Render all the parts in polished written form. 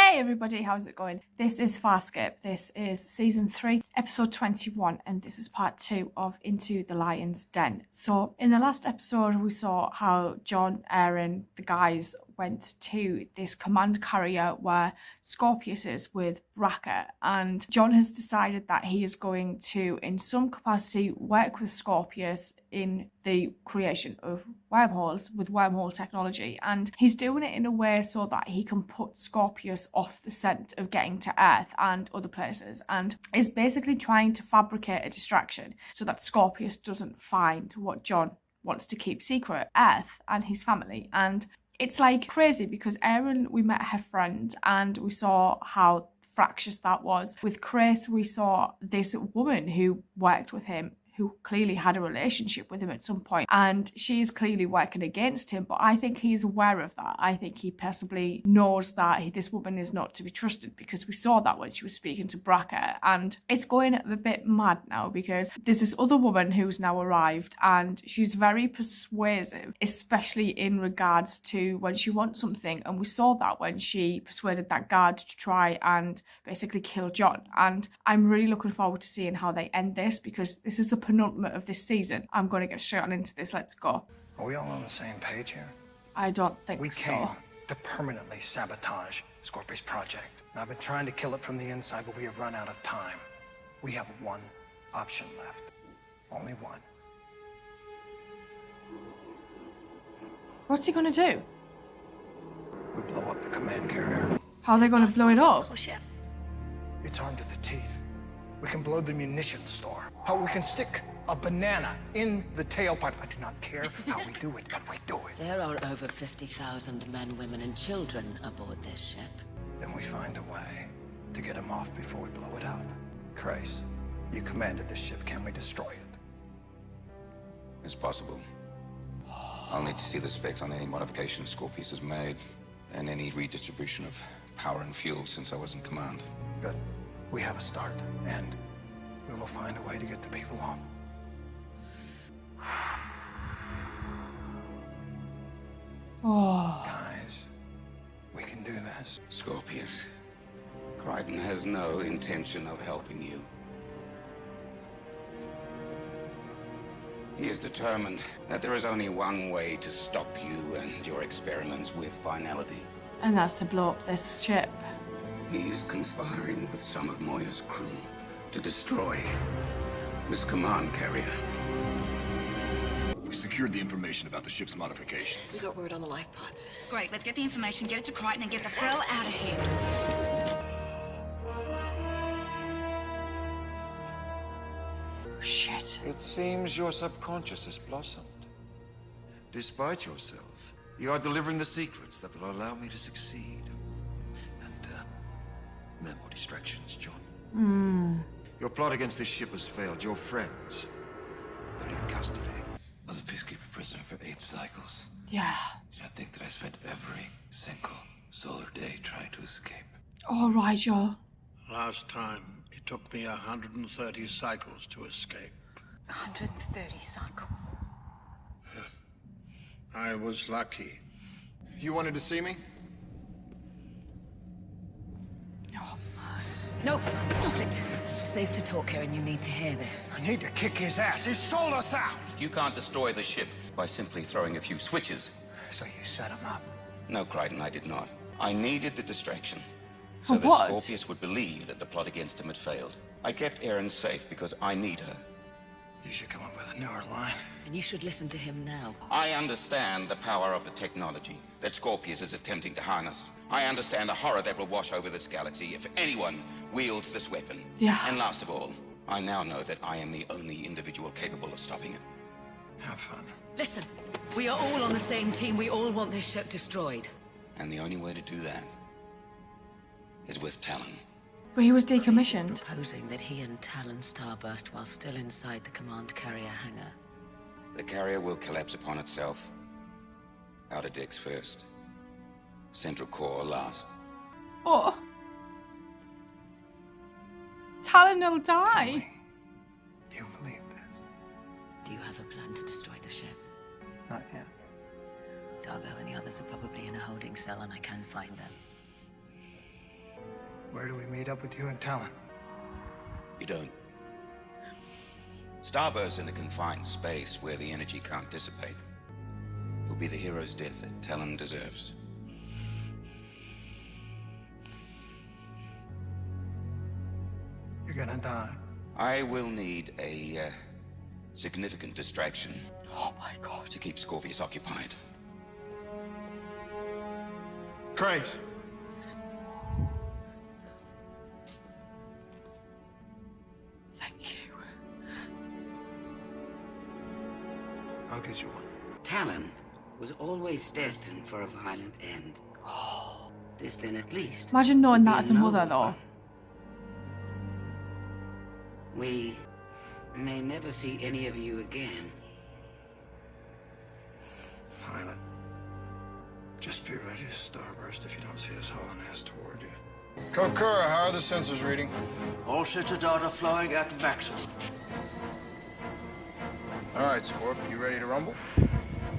Hey everybody, how's it going? This is Farscape. This is season 3, episode 21, and this is part 2 of Into the Lion's Den. So in the last episode, we saw how John, Aaron, the guys went to this command carrier where Scorpius is with Bracker, and John has decided that he is going to, in some capacity, work with Scorpius in the creation of wormholes with wormhole technology, and he's doing it in a way so that he can put Scorpius off the scent of getting to Earth and other places, and is basically trying to fabricate a distraction so that Scorpius doesn't find what John wants to keep secret, Earth and his family. And it's like crazy because Erin, we met her friend and we saw how fractious that was. With Chris, we saw this woman who worked with him, who clearly had a relationship with him at some point, and she's clearly working against him, but I think he's aware of that. I think he possibly knows that this woman is not to be trusted, because we saw that when she was speaking to Bracker, and it's going a bit mad now because there's this other woman who's now arrived and she's very persuasive, especially in regards to when she wants something, and we saw that when she persuaded that guard to try and basically kill John. And I'm really looking forward to seeing how they end this, because this is the penultimate of this season. I'm going to get straight on into this. Let's go. Are we all on the same page here? I don't think we so. We came to permanently sabotage Scorpius project. Now, I've been trying to kill it from the inside, but we have run out of time. We have one option left. Only one. What's he going to do? We blow up the command carrier. How are they going to blow it up? It's armed to the teeth. We can blow the munitions store. How we can stick a banana in the tailpipe. I do not care how we do it, but we do it. There are over 50,000 men, women, and children aboard this ship. Then we find a way to get them off before we blow it up. Grace, you commanded this ship. Can we destroy it? It's possible. I'll need to see the specs on any modifications Scorpius has made, and any redistribution of power and fuel since I was in command. Good. We have a start, and we will find a way to get the people off. Oh. Guys, we can do this. Scorpius, Crichton has no intention of helping you. He is determined that there is only one way to stop you and your experiments with finality. And that's to blow up this ship. He is conspiring with some of Moya's crew to destroy this command carrier. We secured the information about the ship's modifications. We got word on the life pods. Great, let's get the information, get it to Crichton, and get the hell out of here. Shit. It seems your subconscious has blossomed. Despite yourself, you are delivering the secrets that will allow me to succeed. No more distractions, John. Your plot against this ship has failed. Your friends are in custody. I was a peacekeeper prisoner for 8 cycles. Yeah. I think that I spent every single solar day trying to escape. All right, Joe. Last time, it took me 130 cycles to escape. 130 cycles. I was lucky. You wanted to see me? No, stop it. It's safe to talk here, and you need to hear this. I need to kick his ass. He sold us out. You can't destroy the ship by simply throwing a few switches. So you set him up. No, Crichton, I did not. I needed the distraction. For So that what? Scorpius would believe that the plot against him had failed. I kept Erin safe because I need her. You should come up with a newer line. And you should listen to him now. I understand the power of the technology that Scorpius is attempting to harness. I understand the horror that will wash over this galaxy if anyone wields this weapon. Yeah. And last of all, I now know that I am the only individual capable of stopping it. Have fun. Listen, we are all on the same team. We all want this ship destroyed. And the only way to do that is with Talon. But he was Chris is decommissioned. proposing that he and Talon starburst while still inside the command carrier hangar. The carrier will collapse upon itself. Outer decks first. Central core last. Oh. Talon will die. You believe this? Do you have a plan to destroy the ship? Not yet. Dargo and the others are probably in a holding cell, and I can find them. Where do we meet up with you and Talon? You don't. Starburst's in a confined space where the energy can't dissipate. It'll be the hero's death that Talon deserves. You're gonna die. I will need a significant distraction. Oh my god. To keep Scorpius occupied. Grace. Thank you. I'll get you one. Talon was always destined for a violent end. This then at least. Imagine knowing that be as a mother noble though. one. We may never see any of you again. Pilot. Just be ready to starburst if you don't see us hauling ass toward you. Kokura, how are the sensors reading? All sets of data flowing at maximum. All right, Scorp, you ready to rumble?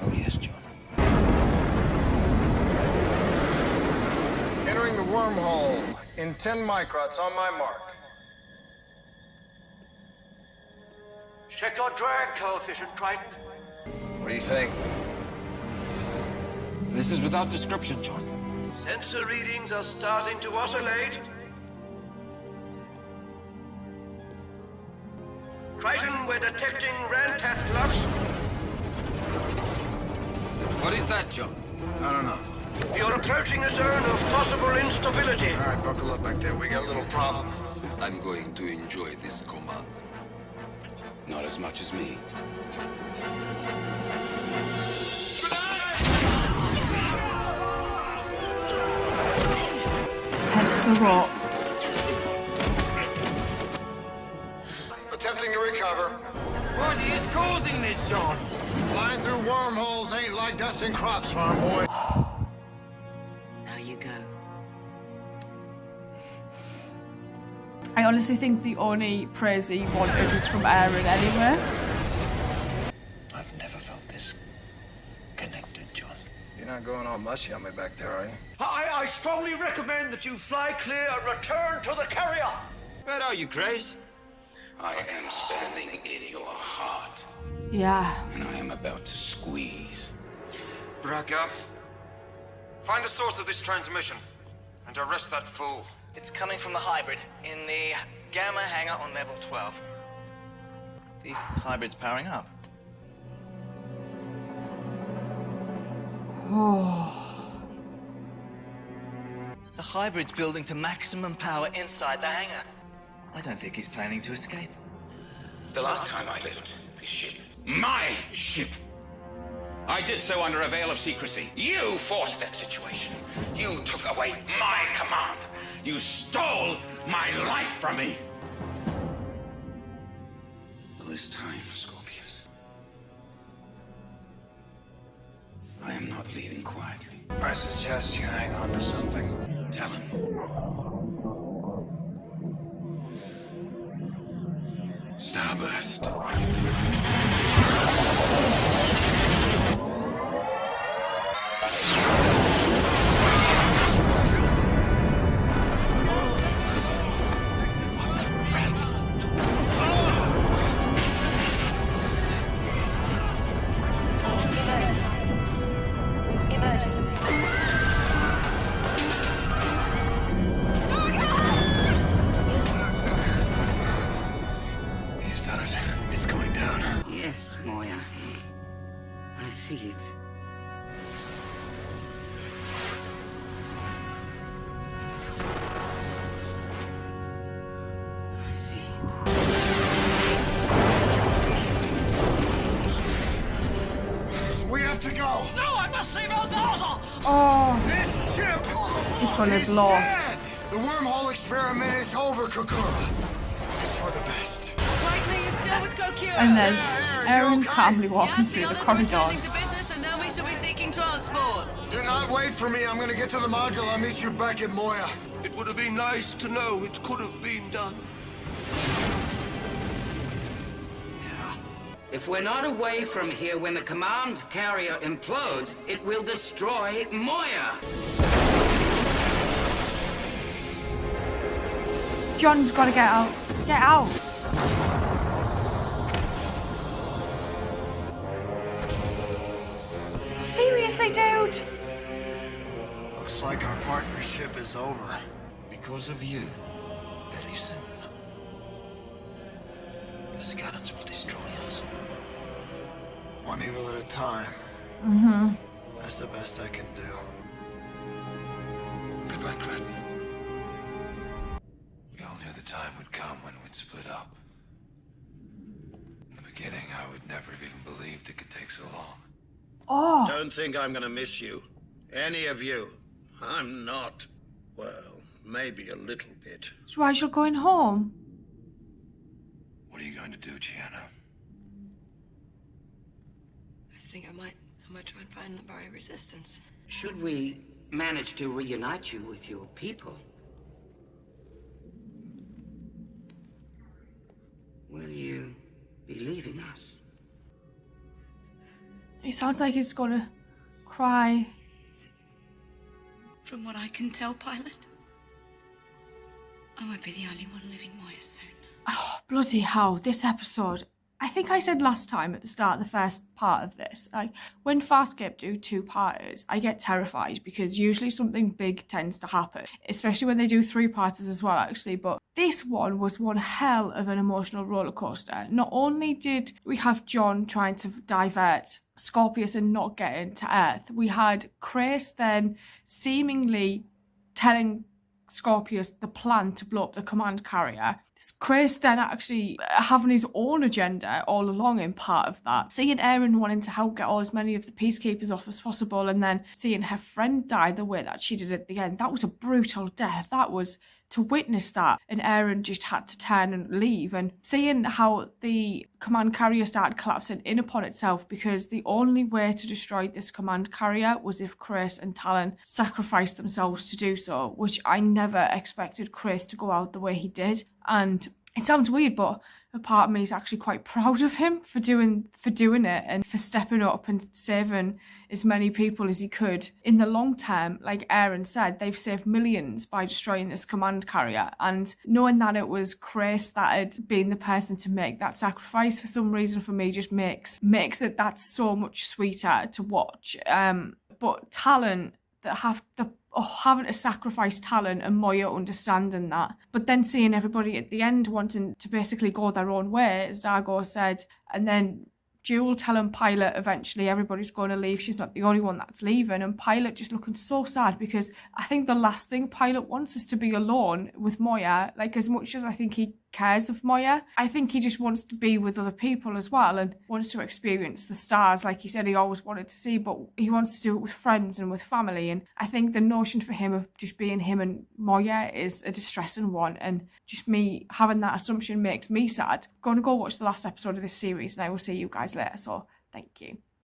Oh yes, John. Entering the wormhole in 10 microns on my mark. Check your drag coefficient, Triton. What do you think? This is without description, John. Sensor readings are starting to oscillate. Triton, we're detecting Rantat flux. What is that, John? I don't know. You're approaching a zone of possible instability. All right, buckle up back there. We got a little problem. I'm going to enjoy this command. Not as much as me. Hence the rope. Attempting to recover. What is causing this, John? Flying through wormholes ain't like dusting crops, farm boy. Now you go. I honestly think the only praise he wanted was from Aaron anyway. I've never felt this connected, John. You're not going all mushy on me back there, are you? I strongly recommend that you fly clear and return to the carrier. Where are you, Grace? I am standing in your heart. Yeah. And I am about to squeeze. Braga, find the source of this transmission and arrest that fool. It's coming from the hybrid in the Gamma hangar on level 12. The hybrid's powering up. The hybrid's building to maximum power inside the hangar. I don't think he's planning to escape. The last time I left this ship, my ship, I did so under a veil of secrecy. You forced that situation. You took away my command. You stole my life from me. Well, this time, Scorpius, I am not leaving quietly. I suggest you hang on to something. Talon. Starburst. He's done it. It's going down. Yes, Moya. I see it. I see it. We have to go. No, I must save our daughter. Oh, This ship it's gonna is blow. dead. The wormhole experiment is over, Kokura. It's for the best. Triton, are you still with Kokura? And there's Aaron, Aaron you okay? calmly walking Yes, through the others are returning corridors. to business, and then we shall be seeking transport. Do not wait for me. I'm gonna get to the module. I'll meet you back at Moya. It would have been nice to know it could have been done. If we're not away from here when the command carrier implodes, it will destroy Moya. John's got to get out. Get out. Seriously, dude? Looks like our partnership is over. Because of you, very soon. The Scallons will destroy us. One evil at a time. Mm-hmm. That's the best I can do. Goodbye, Gretton. We all knew the time would come when we'd split up. In the beginning, I would never have even believed it could take so long. Oh. Don't think I'm gonna miss you. Any of you. I'm not. Well, maybe a little bit. So why you're going home? What are you going to do, Gianna? I think I might try and find the barrier resistance. Should we manage to reunite you with your people, will you be leaving us? He sounds like he's gonna cry. From what I can tell, Pilot, I won't be the only one leaving Moya soon. Oh, bloody hell, this episode. I think I said last time at the start of the first part of this, like, when Farscape do two-parters, I get terrified because usually something big tends to happen, especially when they do three-parters as well, actually. But this one was one hell of an emotional roller coaster. Not only did we have John trying to divert Scorpius and not getting to Earth, we had Chris then seemingly telling Scorpius the plan to blow up the command carrier. Chris then actually having his own agenda all along in part of that. Seeing Erin wanting to help get all as many of the peacekeepers off as possible, and then seeing her friend die the way that she did at the end. That was a brutal death. That was to witness that, and Erin just had to turn and leave, and seeing how the command carrier started collapsing in upon itself because the only way to destroy this command carrier was if Chris and Talon sacrificed themselves to do so, which I never expected Chris to go out the way he did. And it sounds weird, but a part of me is actually quite proud of him for doing it and for stepping up and saving as many people as he could. In the long term, like Erin said, they've saved millions by destroying this command carrier, and knowing that it was Chris that had been the person to make that sacrifice for some reason for me just makes it that so much sweeter to watch. But Talon that having to sacrifice Talon and Moya understanding that, but then seeing everybody at the end wanting to basically go their own way, as Dargo said, and then Jewel telling Pilot eventually everybody's going to leave, she's not the only one that's leaving, and Pilot just looking so sad because I think the last thing Pilot wants is to be alone with Moya. Like, as much as I think he cares of Moya, I think he just wants to be with other people as well and wants to experience the stars like he said he always wanted to see, but he wants to do it with friends and with family. And I think the notion for him of just being him and Moya is a distressing one, and just me having that assumption makes me sad. I'm going to go watch the last episode of this series and I will see you guys later, so thank you.